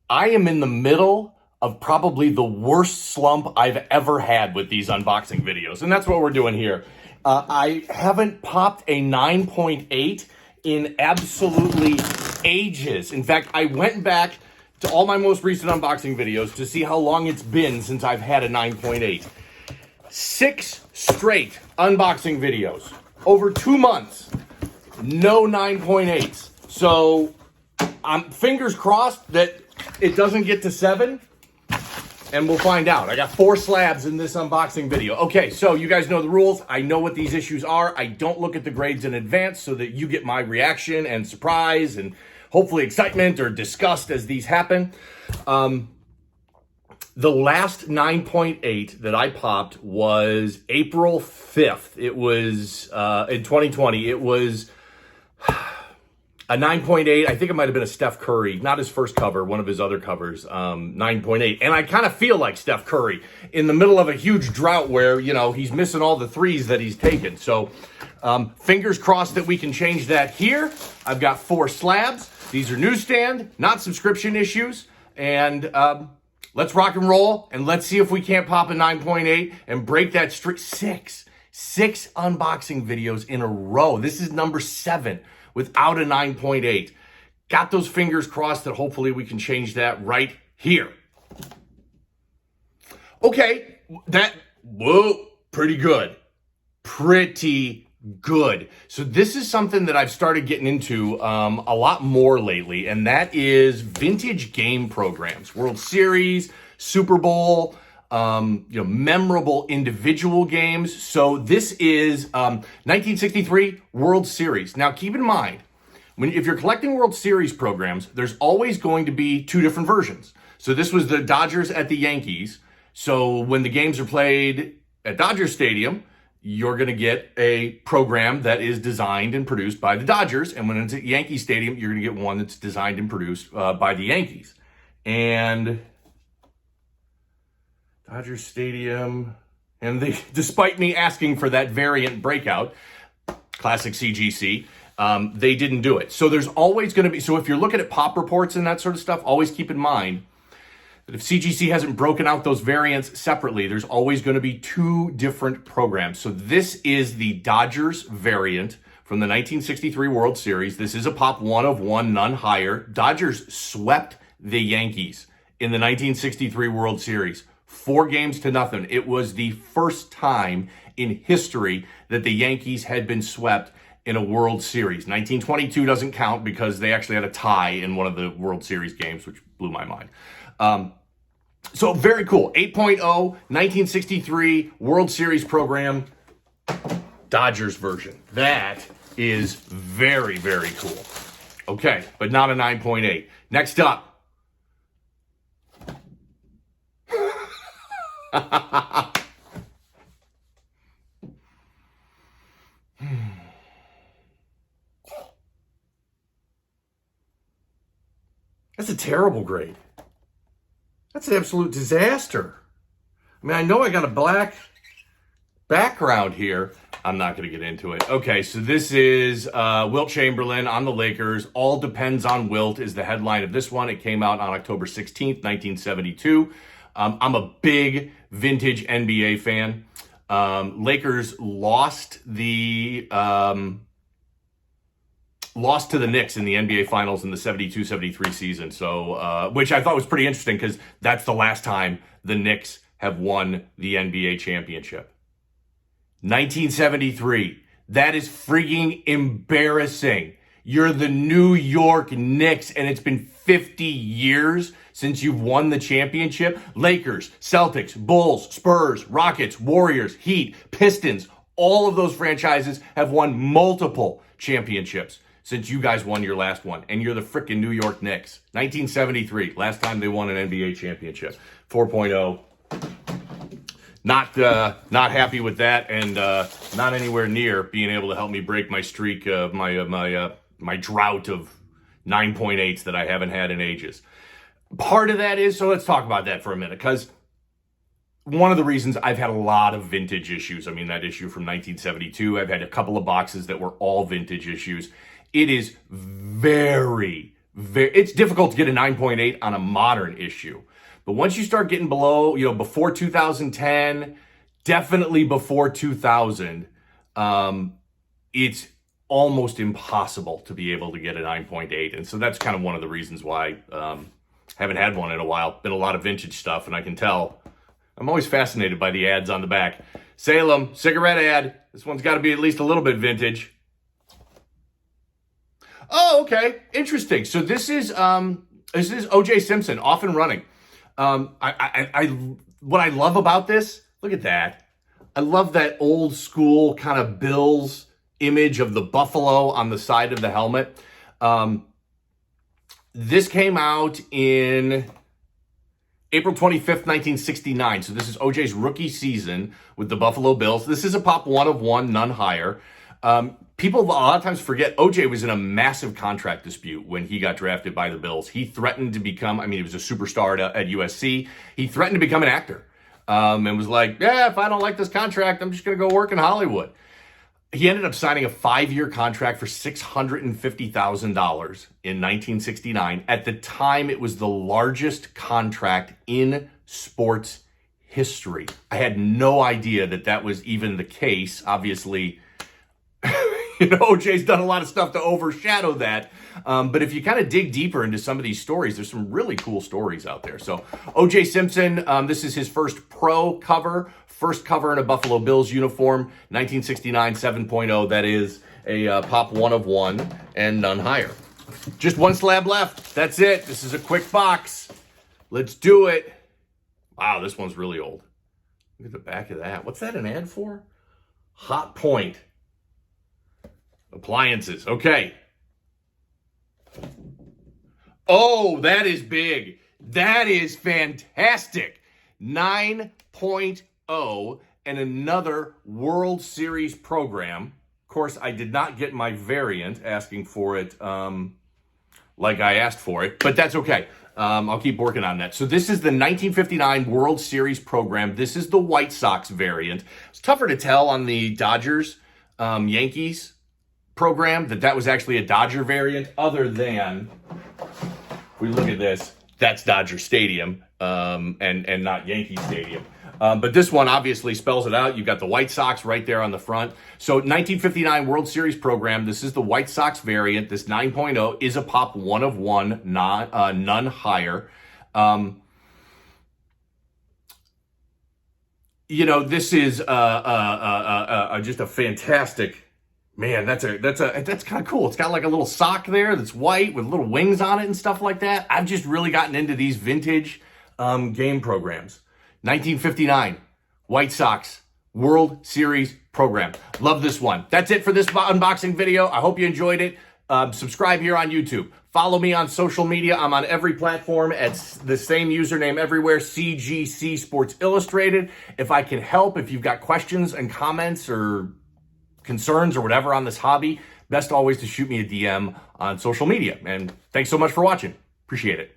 I am in the middle of probably the worst slump I've ever had with these unboxing videos. And that's what we're doing here. I haven't popped a 9.8 in absolutely ages. In fact, I went back to all my most recent unboxing videos to see how long it's been since I've had a 9.8. 6 straight unboxing videos. Over 2 months. No 9.8s. So I'm fingers crossed that it doesn't get to 7, and we'll find out. I got 4 slabs in this unboxing video. Okay, so you guys know the rules. I know what these issues are. I don't look at the grades in advance so that you get my reaction and surprise and hopefully excitement or disgust as these happen. The last 9.8 that I popped was April 5th. It was in 2020. It was a 9.8, I think it might have been a Steph Curry, not his first cover, one of his other covers, 9.8. And I kind of feel like Steph Curry in the middle of a huge drought where, you know, he's missing all the threes that he's taken. So fingers crossed that we can change that here. I've got 4 slabs. These are newsstand, not subscription issues. And let's rock and roll, and let's see if we can't pop a 9.8 and break that streak. 6 unboxing videos in a row. This is number 7. Without a 9.8. Got those fingers crossed that hopefully we can change that right here. Okay, pretty good. Pretty good. So this is something that I've started getting into a lot more lately, and that is vintage game programs. World Series, Super Bowl, memorable individual games. So this is 1963 World Series. Now, keep in mind, if you're collecting World Series programs, there's always going to be 2 different versions. So this was the Dodgers at the Yankees. So when the games are played at Dodger Stadium, you're going to get a program that is designed and produced by the Dodgers. And when it's at Yankee Stadium, you're going to get one that's designed and produced by the Yankees. And Dodger Stadium, and despite me asking for that variant breakout, classic CGC, they didn't do it. So there's always going to be, so if you're looking at pop reports and that sort of stuff, always keep in mind that if CGC hasn't broken out those variants separately, there's always going to be 2 different programs. So this is the Dodgers variant from the 1963 World Series. This is a pop 1 of 1, none higher. Dodgers swept the Yankees in the 1963 World Series. 4 games to nothing. It was the first time in history that the Yankees had been swept in a World Series. 1922 doesn't count because they actually had a tie in one of the World Series games, which blew my mind. So very cool. 8.0, 1963 World Series program, Dodgers version. That is very, very cool. Okay, but not a 9.8. Next up. That's a terrible grade. That's an absolute disaster. I mean, I know I got a black background here. I'm not going to get into it. Okay, so this is Wilt Chamberlain on the Lakers. All Depends on Wilt is the headline of this one. It came out on October 16th, 1972. I'm a big vintage NBA fan. Lakers lost to the Knicks in the NBA Finals in the 72-73 season. So, which I thought was pretty interesting because that's the last time the Knicks have won the NBA championship. 1973. That is freaking embarrassing. You're the New York Knicks, and it's been 50 years since you've won the championship. Lakers, Celtics, Bulls, Spurs, Rockets, Warriors, Heat, Pistons, all of those franchises have won multiple championships since you guys won your last one. And you're the freaking New York Knicks. 1973, last time they won an NBA championship. 4.0. Not happy with that, and not anywhere near being able to help me break my streak of my drought of 9.8s that I haven't had in ages. Part of that is, so let's talk about that for a minute, because one of the reasons I've had a lot of vintage issues, I mean, that issue from 1972, I've had a couple of boxes that were all vintage issues. It is very, it's difficult to get a 9.8 on a modern issue. But once you start getting below, before 2010, definitely before 2000, it's almost impossible to be able to get a 9.8. And so that's kind of one of the reasons why haven't had one in a while. Been a lot of vintage stuff, and I can tell. I'm always fascinated by the ads on the back. Salem, cigarette ad. This one's got to be at least a little bit vintage. Oh, okay. Interesting. So this is J Simpson, off and running. What I love about this, look at that. I love that old school kind of Bills image of the buffalo on the side of the helmet. This came out in April 25th, 1969. So this is OJ's rookie season with the Buffalo Bills. This is a pop 1 of 1, none higher. People a lot of times forget OJ was in a massive contract dispute when he got drafted by the Bills. He threatened to become, he was a superstar at USC. He threatened to become an actor and was like, yeah, if I don't like this contract, I'm just going to go work in Hollywood. He ended up signing a 5-year contract for $650,000 in 1969. At the time, it was the largest contract in sports history. I had no idea that was even the case. Obviously, OJ's done a lot of stuff to overshadow that. But if you kind of dig deeper into some of these stories, there's some really cool stories out there. So OJ Simpson, this is his first pro cover, first cover in a Buffalo Bills uniform, 1969 7.0. That is a pop 1 of 1 and none higher. Just one slab left. That's it. This is a quick box. Let's do it. Wow, this one's really old. Look at the back of that. What's that an ad for? Hot Point. Appliances. Okay. Oh, that is big. That is fantastic. 9.0 and another World Series program. Of course, I did not get my variant asking for it like I asked for it, but that's okay. I'll keep working on that. So this is the 1959 World Series program. This is the White Sox variant. It's tougher to tell on the Dodgers, Yankees program that was actually a Dodger variant, other than, if we look at this, that's Dodger Stadium and not Yankee Stadium. But this one obviously spells it out. You've got the White Sox right there on the front. So 1959 World Series program. This is the White Sox variant. This 9.0 is a pop 1 of 1, none higher. This is just a fantastic. Man, that's kind of cool. It's got like a little sock there that's white with little wings on it and stuff like that. I've just really gotten into these vintage game programs. 1959, White Sox World Series program. Love this one. That's it for this unboxing video. I hope you enjoyed it. Subscribe here on YouTube. Follow me on social media. I'm on every platform at the same username everywhere, CGC Sports Illustrated. If I can help, if you've got questions and comments or concerns or whatever on this hobby, best always to shoot me a DM on social media. And thanks so much for watching. Appreciate it.